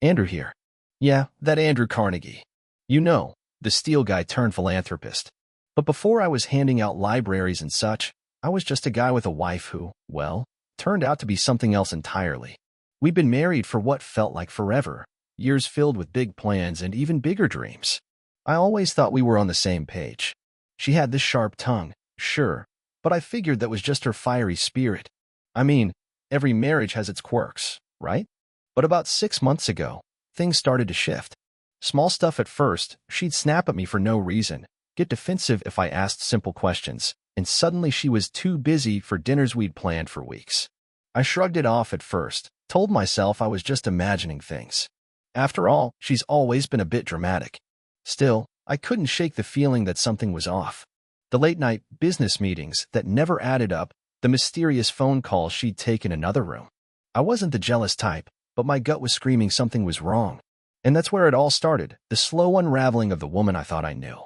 Andrew here. Yeah, that Andrew Carnegie. You know, the steel guy turned philanthropist. But before I was handing out libraries and such, I was just a guy with a wife who, well, turned out to be something else entirely. We'd been married for what felt like forever, years filled with big plans and even bigger dreams. I always thought we were on the same page. She had this sharp tongue, sure, but I figured that was just her fiery spirit. I mean, every marriage has its quirks, right? But about 6 months ago, things started to shift. Small stuff at first, she'd snap at me for no reason, get defensive if I asked simple questions, and suddenly she was too busy for dinners we'd planned for weeks. I shrugged it off at first, told myself I was just imagining things. After all, she's always been a bit dramatic. Still, I couldn't shake the feeling that something was off. The late-night business meetings that never added up, the mysterious phone calls she'd take in another room. I wasn't the jealous type, but my gut was screaming something was wrong. And that's where it all started, the slow unraveling of the woman I thought I knew.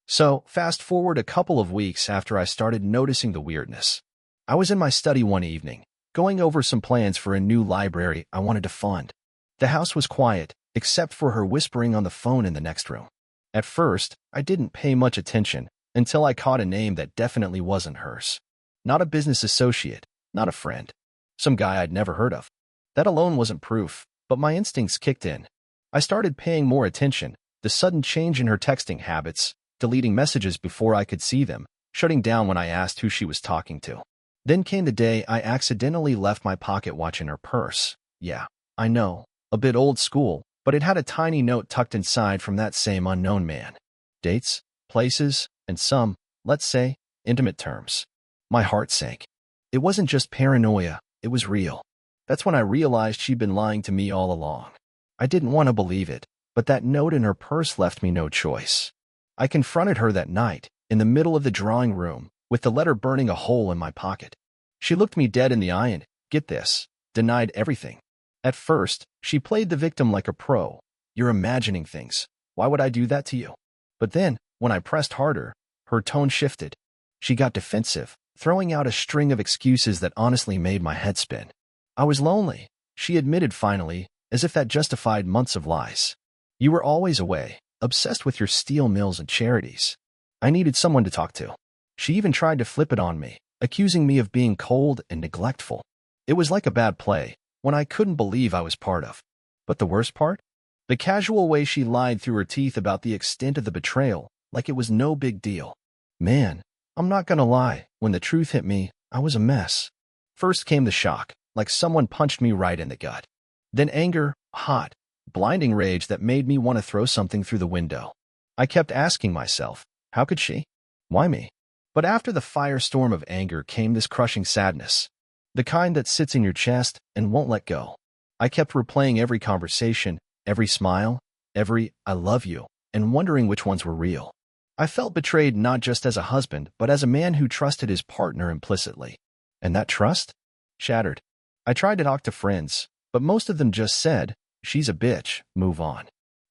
So, fast forward a couple of weeks after I started noticing the weirdness. I was in my study one evening, going over some plans for a new library I wanted to fund. The house was quiet, except for her whispering on the phone in the next room. At first, I didn't pay much attention until I caught a name that definitely wasn't hers. Not a business associate, not a friend. Some guy I'd never heard of. That alone wasn't proof, but my instincts kicked in. I started paying more attention, the sudden change in her texting habits, deleting messages before I could see them, shutting down when I asked who she was talking to. Then came the day I accidentally left my pocket watch in her purse. Yeah, I know, a bit old school, but it had a tiny note tucked inside from that same unknown man. Dates, places, and some, let's say, intimate terms. My heart sank. It wasn't just paranoia, it was real. That's when I realized she'd been lying to me all along. I didn't want to believe it, but that note in her purse left me no choice. I confronted her that night, in the middle of the drawing room, with the letter burning a hole in my pocket. She looked me dead in the eye and, get this, denied everything. At first, she played the victim like a pro. You're imagining things. Why would I do that to you? But then, when I pressed harder, her tone shifted. She got defensive, throwing out a string of excuses that honestly made my head spin. I was lonely, she admitted finally, as if that justified months of lies. You were always away, obsessed with your steel mills and charities. I needed someone to talk to. She even tried to flip it on me, accusing me of being cold and neglectful. It was like a bad play, one I couldn't believe I was part of. But the worst part? The casual way she lied through her teeth about the extent of the betrayal, like it was no big deal. Man, I'm not gonna lie, when the truth hit me, I was a mess. First came the shock, like someone punched me right in the gut. Then anger, hot, blinding rage that made me want to throw something through the window. I kept asking myself, how could she? Why me? But after the firestorm of anger came this crushing sadness. The kind that sits in your chest and won't let go. I kept replaying every conversation, every smile, every I love you, and wondering which ones were real. I felt betrayed not just as a husband, but as a man who trusted his partner implicitly. And that trust? Shattered. I tried to talk to friends, but most of them just said, she's a bitch, move on.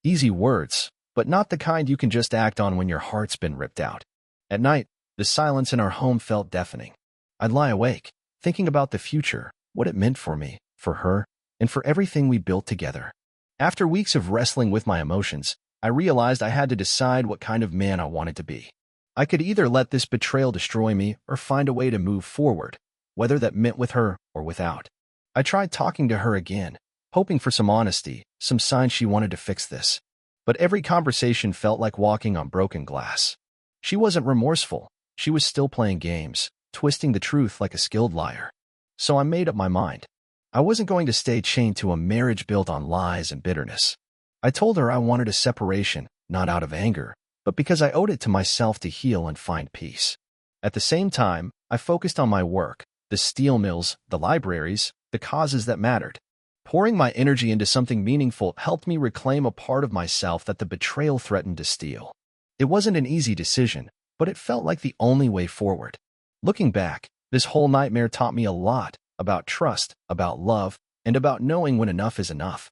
Easy words, but not the kind you can just act on when your heart's been ripped out. At night, the silence in our home felt deafening. I'd lie awake, thinking about the future, what it meant for me, for her, and for everything we built together. After weeks of wrestling with my emotions, I realized I had to decide what kind of man I wanted to be. I could either let this betrayal destroy me or find a way to move forward, whether that meant with her or without. I tried talking to her again, hoping for some honesty, some sign she wanted to fix this. But every conversation felt like walking on broken glass. She wasn't remorseful. She was still playing games, twisting the truth like a skilled liar. So I made up my mind. I wasn't going to stay chained to a marriage built on lies and bitterness. I told her I wanted a separation, not out of anger, but because I owed it to myself to heal and find peace. At the same time, I focused on my work, the steel mills, the libraries, the causes that mattered. Pouring my energy into something meaningful helped me reclaim a part of myself that the betrayal threatened to steal. It wasn't an easy decision, but it felt like the only way forward. Looking back, this whole nightmare taught me a lot about trust, about love, and about knowing when enough is enough.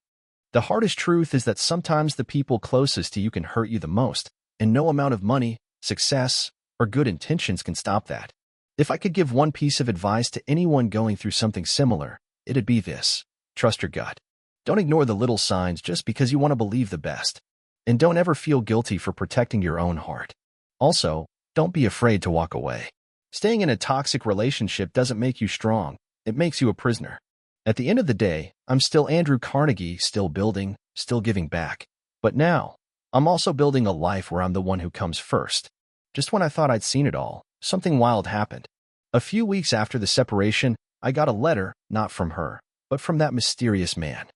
The hardest truth is that sometimes the people closest to you can hurt you the most, and no amount of money, success, or good intentions can stop that. If I could give one piece of advice to anyone going through something similar, it'd be this. Trust your gut. Don't ignore the little signs just because you want to believe the best. And don't ever feel guilty for protecting your own heart. Also, don't be afraid to walk away. Staying in a toxic relationship doesn't make you strong. It makes you a prisoner. At the end of the day, I'm still Andrew Carnegie, still building, still giving back. But now, I'm also building a life where I'm the one who comes first. Just when I thought I'd seen it all, something wild happened. A few weeks after the separation, I got a letter, not from her, but from that mysterious man.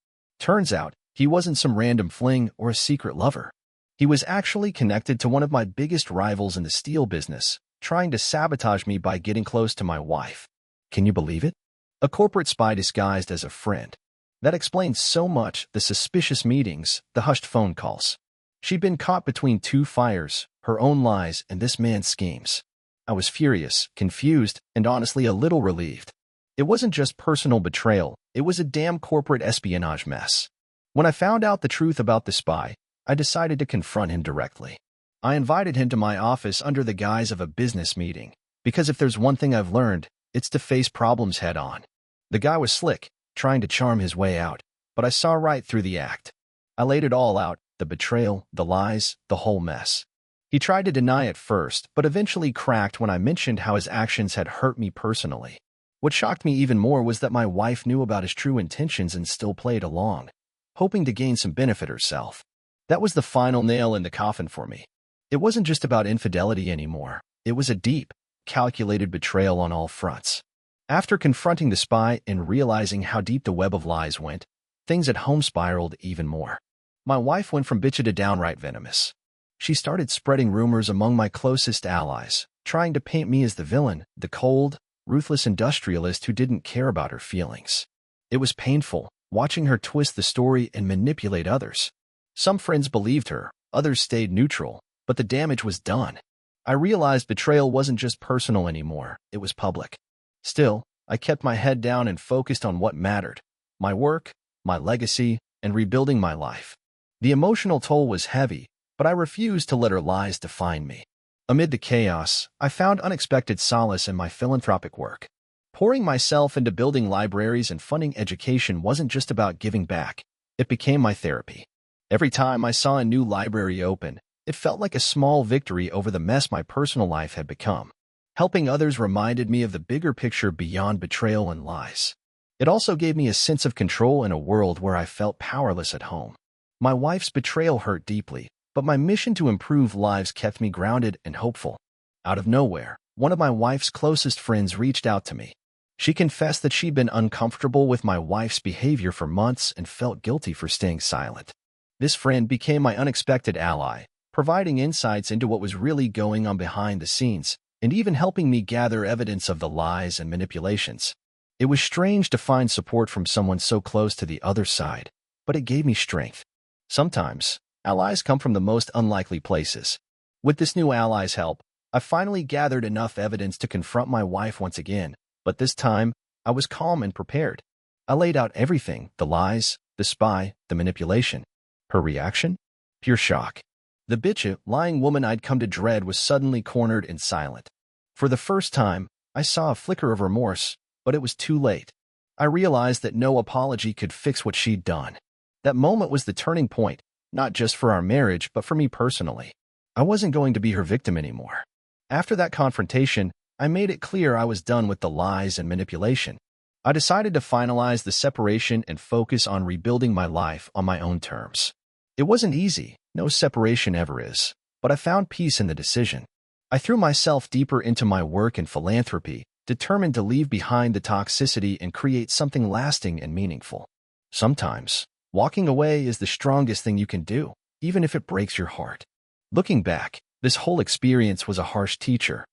Turns out, he wasn't some random fling or a secret lover. He was actually connected to one of my biggest rivals in the steel business, trying to sabotage me by getting close to my wife. Can you believe it? A corporate spy disguised as a friend. That explains so much: the suspicious meetings, the hushed phone calls. She'd been caught between two fires, her own lies and this man's schemes. I was furious, confused, and honestly a little relieved. It wasn't just personal betrayal, it was a damn corporate espionage mess. When I found out the truth about the spy, I decided to confront him directly. I invited him to my office under the guise of a business meeting, because if there's one thing I've learned, it's to face problems head on. The guy was slick, trying to charm his way out, but I saw right through the act. I laid it all out: the betrayal, the lies, the whole mess. He tried to deny it first, but eventually cracked when I mentioned how his actions had hurt me personally. What shocked me even more was that my wife knew about his true intentions and still played along, hoping to gain some benefit herself. That was the final nail in the coffin for me. It wasn't just about infidelity anymore. It was a deep, calculated betrayal on all fronts. After confronting the spy and realizing how deep the web of lies went, things at home spiraled even more. My wife went from bitchy to downright venomous. She started spreading rumors among my closest allies, trying to paint me as the villain, the cold, ruthless industrialist who didn't care about her feelings. It was painful, watching her twist the story and manipulate others. Some friends believed her, others stayed neutral, but the damage was done. I realized betrayal wasn't just personal anymore, it was public. Still, I kept my head down and focused on what mattered: my work, my legacy, and rebuilding my life. The emotional toll was heavy, but I refused to let her lies define me. Amid the chaos, I found unexpected solace in my philanthropic work. Pouring myself into building libraries and funding education wasn't just about giving back. It became my therapy. Every time I saw a new library open, it felt like a small victory over the mess my personal life had become. Helping others reminded me of the bigger picture beyond betrayal and lies. It also gave me a sense of control in a world where I felt powerless at home. My wife's betrayal hurt deeply, but my mission to improve lives kept me grounded and hopeful. Out of nowhere, one of my wife's closest friends reached out to me. She confessed that she'd been uncomfortable with my wife's behavior for months and felt guilty for staying silent. This friend became my unexpected ally, providing insights into what was really going on behind the scenes, and even helping me gather evidence of the lies and manipulations. It was strange to find support from someone so close to the other side, but it gave me strength. Sometimes, allies come from the most unlikely places. With this new ally's help, I finally gathered enough evidence to confront my wife once again, but this time, I was calm and prepared. I laid out everything: the lies, the spy, the manipulation. Her reaction? Pure shock. The bitchy, lying woman I'd come to dread was suddenly cornered and silent. For the first time, I saw a flicker of remorse, but it was too late. I realized that no apology could fix what she'd done. That moment was the turning point, not just for our marriage, but for me personally. I wasn't going to be her victim anymore. After that confrontation, I made it clear I was done with the lies and manipulation. I decided to finalize the separation and focus on rebuilding my life on my own terms. It wasn't easy, no separation ever is, but I found peace in the decision. I threw myself deeper into my work and philanthropy, determined to leave behind the toxicity and create something lasting and meaningful. Sometimes, walking away is the strongest thing you can do, even if it breaks your heart. Looking back, this whole experience was a harsh teacher.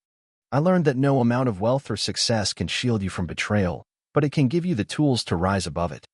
I learned that no amount of wealth or success can shield you from betrayal, but it can give you the tools to rise above it.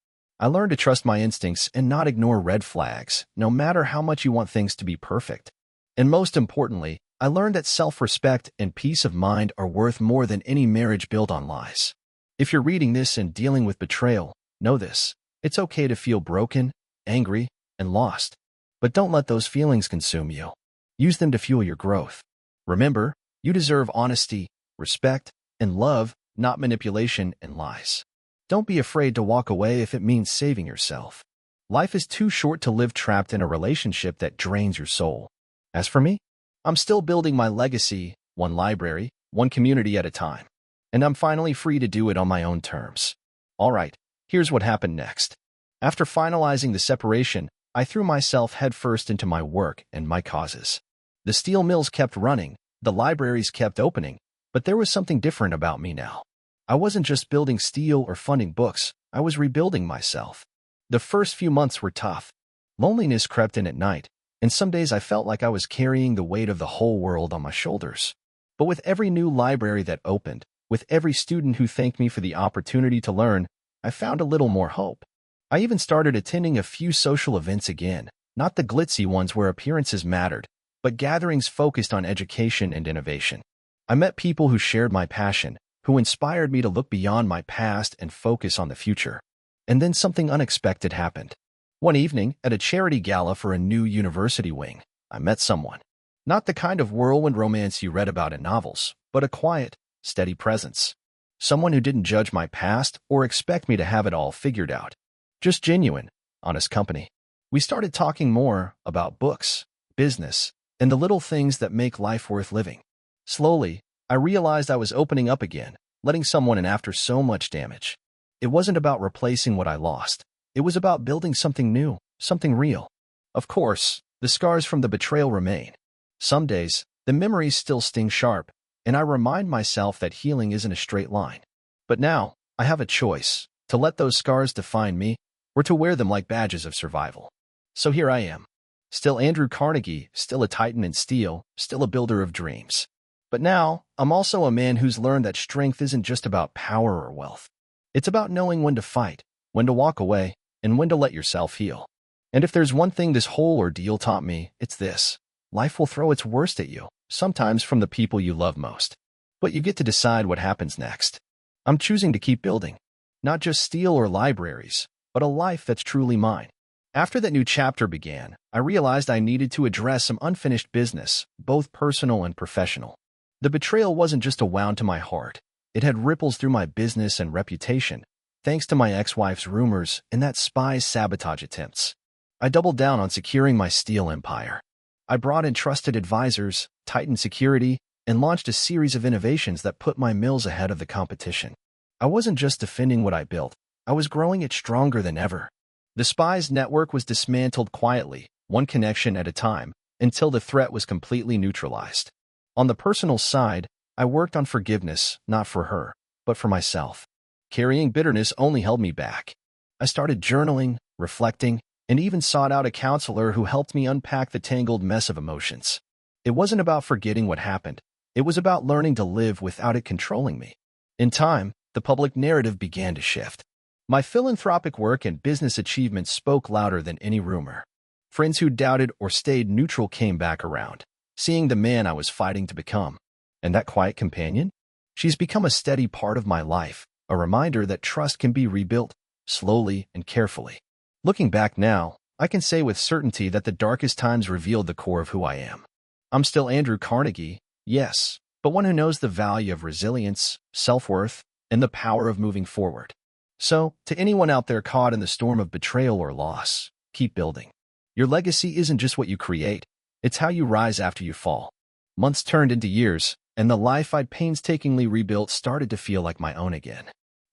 I learned to trust my instincts and not ignore red flags, no matter how much you want things to be perfect. And most importantly, I learned that self-respect and peace of mind are worth more than any marriage built on lies. If you're reading this and dealing with betrayal, know this: it's okay to feel broken, angry, and lost. But don't let those feelings consume you. Use them to fuel your growth. Remember, you deserve honesty, respect, and love, not manipulation and lies. Don't be afraid to walk away if it means saving yourself. Life is too short to live trapped in a relationship that drains your soul. As for me, I'm still building my legacy, one library, one community at a time. And I'm finally free to do it on my own terms. All right, here's what happened next. After finalizing the separation, I threw myself headfirst into my work and my causes. The steel mills kept running, the libraries kept opening, but there was something different about me now. I wasn't just building steel or funding books, I was rebuilding myself. The first few months were tough. Loneliness crept in at night, and some days I felt like I was carrying the weight of the whole world on my shoulders. But with every new library that opened, with every student who thanked me for the opportunity to learn, I found a little more hope. I even started attending a few social events again, not the glitzy ones where appearances mattered, but gatherings focused on education and innovation. I met people who shared my passion, who inspired me to look beyond my past and focus on the future. And then something unexpected happened. One evening, at a charity gala for a new university wing, I met someone. Not the kind of whirlwind romance you read about in novels, but a quiet, steady presence. Someone who didn't judge my past or expect me to have it all figured out. Just genuine, honest company. We started talking more about books, business, and the little things that make life worth living. Slowly, I realized I was opening up again, letting someone in after so much damage. It wasn't about replacing what I lost. It was about building something new, something real. Of course, the scars from the betrayal remain. Some days, the memories still sting sharp, and I remind myself that healing isn't a straight line. But now, I have a choice, to let those scars define me, or to wear them like badges of survival. So here I am. Still Andrew Carnegie, still a titan in steel, still a builder of dreams. But now, I'm also a man who's learned that strength isn't just about power or wealth. It's about knowing when to fight, when to walk away, and when to let yourself heal. And if there's one thing this whole ordeal taught me, it's this. Life will throw its worst at you, sometimes from the people you love most. But you get to decide what happens next. I'm choosing to keep building. Not just steel or libraries, but a life that's truly mine. After that new chapter began, I realized I needed to address some unfinished business, both personal and professional. The betrayal wasn't just a wound to my heart. It had ripples through my business and reputation, thanks to my ex-wife's rumors and that spy's sabotage attempts. I doubled down on securing my steel empire. I brought in trusted advisors, tightened security, and launched a series of innovations that put my mills ahead of the competition. I wasn't just defending what I built, I was growing it stronger than ever. The spy's network was dismantled quietly, one connection at a time, until the threat was completely neutralized. On the personal side, I worked on forgiveness, not for her, but for myself. Carrying bitterness only held me back. I started journaling, reflecting, and even sought out a counselor who helped me unpack the tangled mess of emotions. It wasn't about forgetting what happened. It was about learning to live without it controlling me. In time, the public narrative began to shift. My philanthropic work and business achievements spoke louder than any rumor. Friends who doubted or stayed neutral came back around, seeing the man I was fighting to become. And that quiet companion? She's become a steady part of my life, a reminder that trust can be rebuilt, slowly and carefully. Looking back now, I can say with certainty that the darkest times revealed the core of who I am. I'm still Andrew Carnegie, yes, but one who knows the value of resilience, self-worth, and the power of moving forward. So, to anyone out there caught in the storm of betrayal or loss, keep building. Your legacy isn't just what you create, it's how you rise after you fall. Months turned into years, and the life I'd painstakingly rebuilt started to feel like my own again.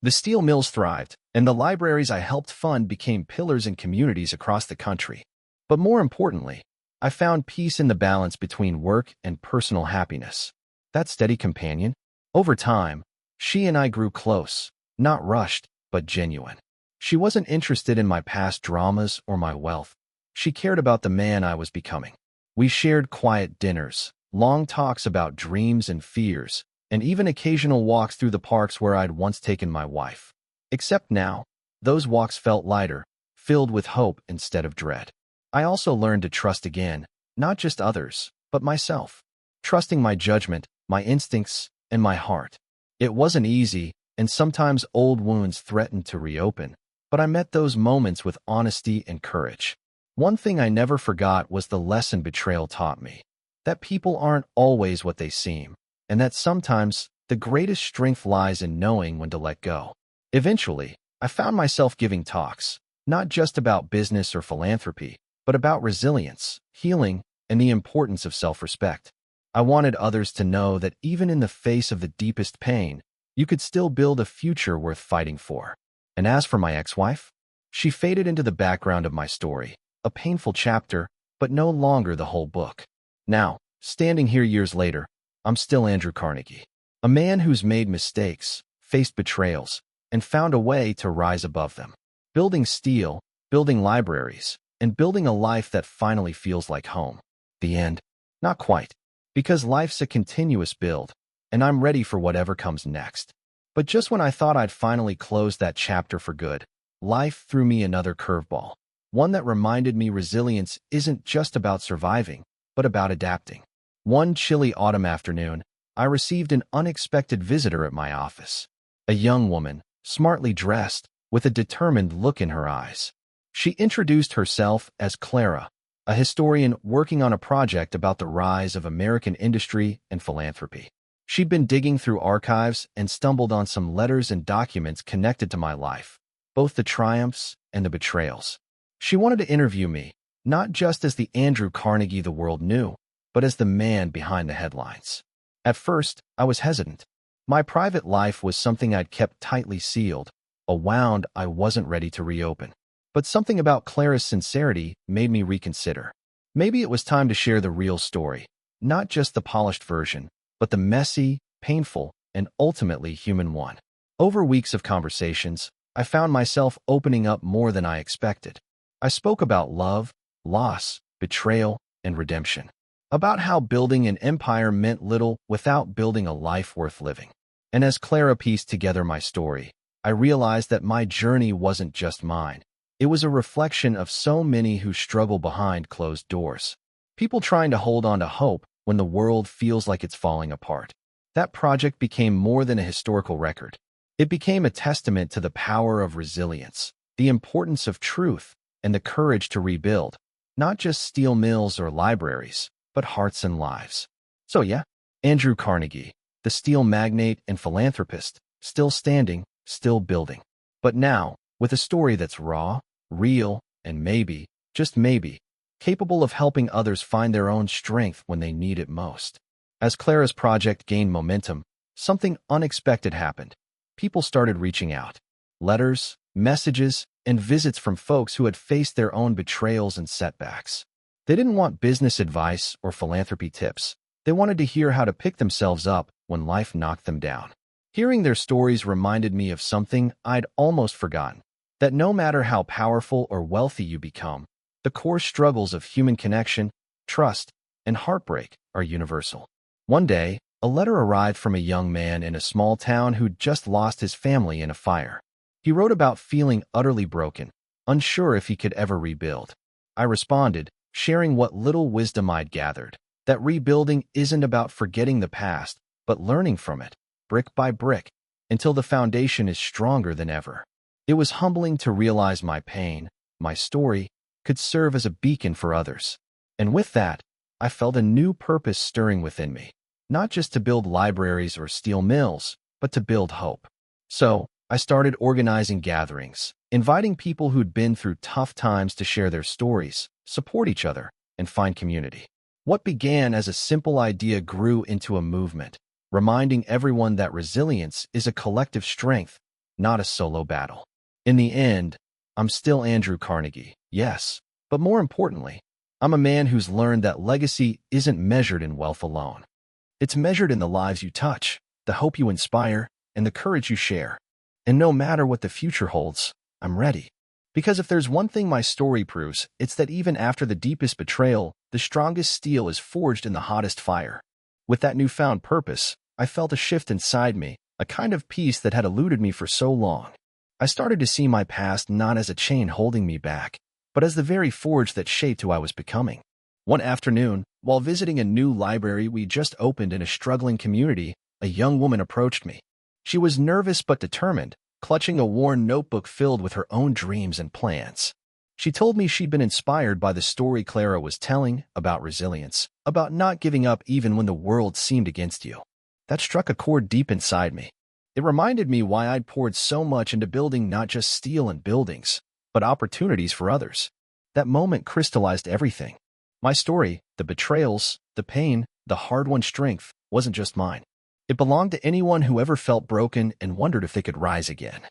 The steel mills thrived, and the libraries I helped fund became pillars in communities across the country. But more importantly, I found peace in the balance between work and personal happiness. That steady companion, over time, she and I grew close, not rushed, but genuine. She wasn't interested in my past dramas or my wealth. She cared about the man I was becoming. We shared quiet dinners, long talks about dreams and fears, and even occasional walks through the parks where I'd once taken my wife. Except now, those walks felt lighter, filled with hope instead of dread. I also learned to trust again, not just others, but myself. Trusting my judgment, my instincts, and my heart. It wasn't easy, and sometimes old wounds threatened to reopen, but I met those moments with honesty and courage. One thing I never forgot was the lesson betrayal taught me. That people aren't always what they seem, and that sometimes the greatest strength lies in knowing when to let go. Eventually, I found myself giving talks, not just about business or philanthropy, but about resilience, healing, and the importance of self-respect. I wanted others to know that even in the face of the deepest pain, you could still build a future worth fighting for. And as for my ex-wife, she faded into the background of my story, a painful chapter, but no longer the whole book. Now, standing here years later, I'm still Andrew Carnegie, a man who's made mistakes, faced betrayals, and found a way to rise above them. Building steel, building libraries, and building a life that finally feels like home. The end? Not quite, because life's a continuous build, and I'm ready for whatever comes next. But just when I thought I'd finally closed that chapter for good, life threw me another curveball, one that reminded me resilience isn't just about surviving, but about adapting. One chilly autumn afternoon, I received an unexpected visitor at my office. A young woman, smartly dressed, with a determined look in her eyes. She introduced herself as Clara, a historian working on a project about the rise of American industry and philanthropy. She'd been digging through archives and stumbled on some letters and documents connected to my life, both the triumphs and the betrayals. She wanted to interview me, not just as the Andrew Carnegie the world knew, but as the man behind the headlines. At first, I was hesitant. My private life was something I'd kept tightly sealed, a wound I wasn't ready to reopen. But something about Clara's sincerity made me reconsider. Maybe it was time to share the real story, not just the polished version, but the messy, painful, and ultimately human one. Over weeks of conversations, I found myself opening up more than I expected. I spoke about love, loss, betrayal, and redemption. About how building an empire meant little without building a life worth living. And as Clara pieced together my story, I realized that my journey wasn't just mine. It was a reflection of so many who struggle behind closed doors. People trying to hold on to hope when the world feels like it's falling apart. That project became more than a historical record. It became a testament to the power of resilience, the importance of truth, and the courage to rebuild, not just steel mills or libraries, but hearts and lives. So yeah, Andrew Carnegie, the steel magnate and philanthropist, still standing, still building. But now, with a story that's raw, real, and maybe, just maybe, capable of helping others find their own strength when they need it most. As Clara's project gained momentum, something unexpected happened. People started reaching out. Letters, messages, and visits from folks who had faced their own betrayals and setbacks. They didn't want business advice or philanthropy tips. They wanted to hear how to pick themselves up when life knocked them down. Hearing their stories reminded me of something I'd almost forgotten, that no matter how powerful or wealthy you become, the core struggles of human connection, trust, and heartbreak are universal. One day, a letter arrived from a young man in a small town who'd just lost his family in a fire. He wrote about feeling utterly broken, unsure if he could ever rebuild. I responded, sharing what little wisdom I'd gathered, that rebuilding isn't about forgetting the past, but learning from it, brick by brick, until the foundation is stronger than ever. It was humbling to realize my pain, my story, could serve as a beacon for others. And with that, I felt a new purpose stirring within me, not just to build libraries or steel mills, but to build hope. So, I started organizing gatherings, inviting people who'd been through tough times to share their stories, support each other, and find community. What began as a simple idea grew into a movement, reminding everyone that resilience is a collective strength, not a solo battle. In the end, I'm still Andrew Carnegie, yes, but more importantly, I'm a man who's learned that legacy isn't measured in wealth alone. It's measured in the lives you touch, the hope you inspire, and the courage you share. And no matter what the future holds, I'm ready. Because if there's one thing my story proves, it's that even after the deepest betrayal, the strongest steel is forged in the hottest fire. With that newfound purpose, I felt a shift inside me, a kind of peace that had eluded me for so long. I started to see my past not as a chain holding me back, but as the very forge that shaped who I was becoming. One afternoon, while visiting a new library we just opened in a struggling community, a young woman approached me. She was nervous but determined, clutching a worn notebook filled with her own dreams and plans. She told me she'd been inspired by the story Clara was telling about resilience, about not giving up even when the world seemed against you. That struck a chord deep inside me. It reminded me why I'd poured so much into building not just steel and buildings, but opportunities for others. That moment crystallized everything. My story, the betrayals, the pain, the hard-won strength, wasn't just mine. It belonged to anyone who ever felt broken and wondered if they could rise again.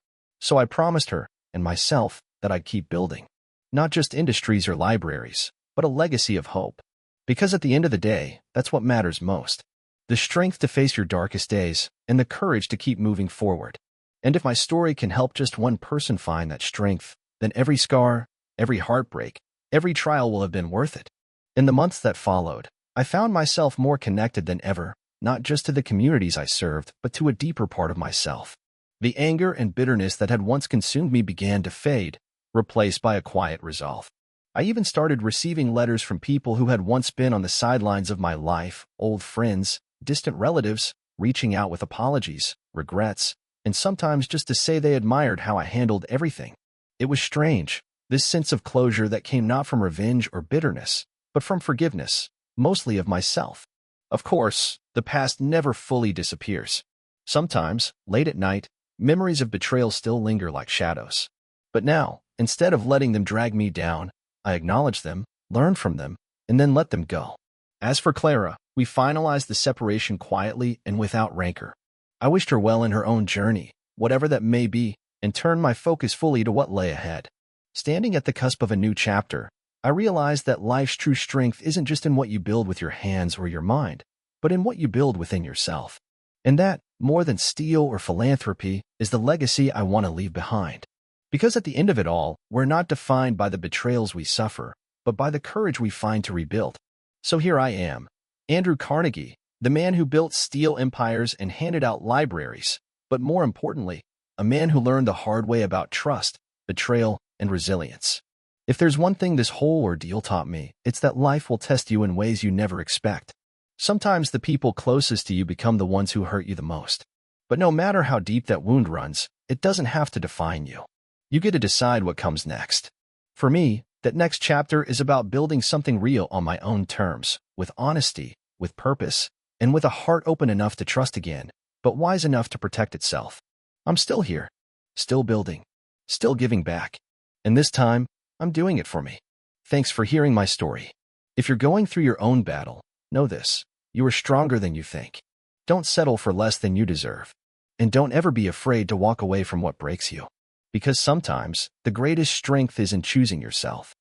So I promised her, and myself, that I'd keep building. Not just industries or libraries, but a legacy of hope. Because at the end of the day, that's what matters most. The strength to face your darkest days, and the courage to keep moving forward. And if my story can help just one person find that strength, then every scar, every heartbreak, every trial will have been worth it. In the months that followed, I found myself more connected than ever, not just to the communities I served, but to a deeper part of myself. The anger and bitterness that had once consumed me began to fade, replaced by a quiet resolve. I even started receiving letters from people who had once been on the sidelines of my life, old friends, distant relatives, reaching out with apologies, regrets, and sometimes just to say they admired how I handled everything. It was strange, this sense of closure that came not from revenge or bitterness, but from forgiveness, mostly of myself. Of course, the past never fully disappears. Sometimes, late at night, memories of betrayal still linger like shadows. But now, instead of letting them drag me down, I acknowledge them, learn from them, and then let them go. As for Clara, we finalized the separation quietly and without rancor. I wished her well in her own journey, whatever that may be, and turned my focus fully to what lay ahead. Standing at the cusp of a new chapter, I realized that life's true strength isn't just in what you build with your hands or your mind, but in what you build within yourself. And that, more than steel or philanthropy, is the legacy I want to leave behind. Because at the end of it all, we're not defined by the betrayals we suffer, but by the courage we find to rebuild. So here I am, Andrew Carnegie, the man who built steel empires and handed out libraries, but more importantly, a man who learned the hard way about trust, betrayal, and resilience. If there's one thing this whole ordeal taught me, it's that life will test you in ways you never expect. Sometimes the people closest to you become the ones who hurt you the most. But no matter how deep that wound runs, it doesn't have to define you. You get to decide what comes next. For me, that next chapter is about building something real on my own terms, with honesty, with purpose, and with a heart open enough to trust again, but wise enough to protect itself. I'm still here, still building, still giving back. And this time, I'm doing it for me. Thanks for hearing my story. If you're going through your own battle, know this: you are stronger than you think. Don't settle for less than you deserve. And don't ever be afraid to walk away from what breaks you. Because sometimes, the greatest strength is in choosing yourself.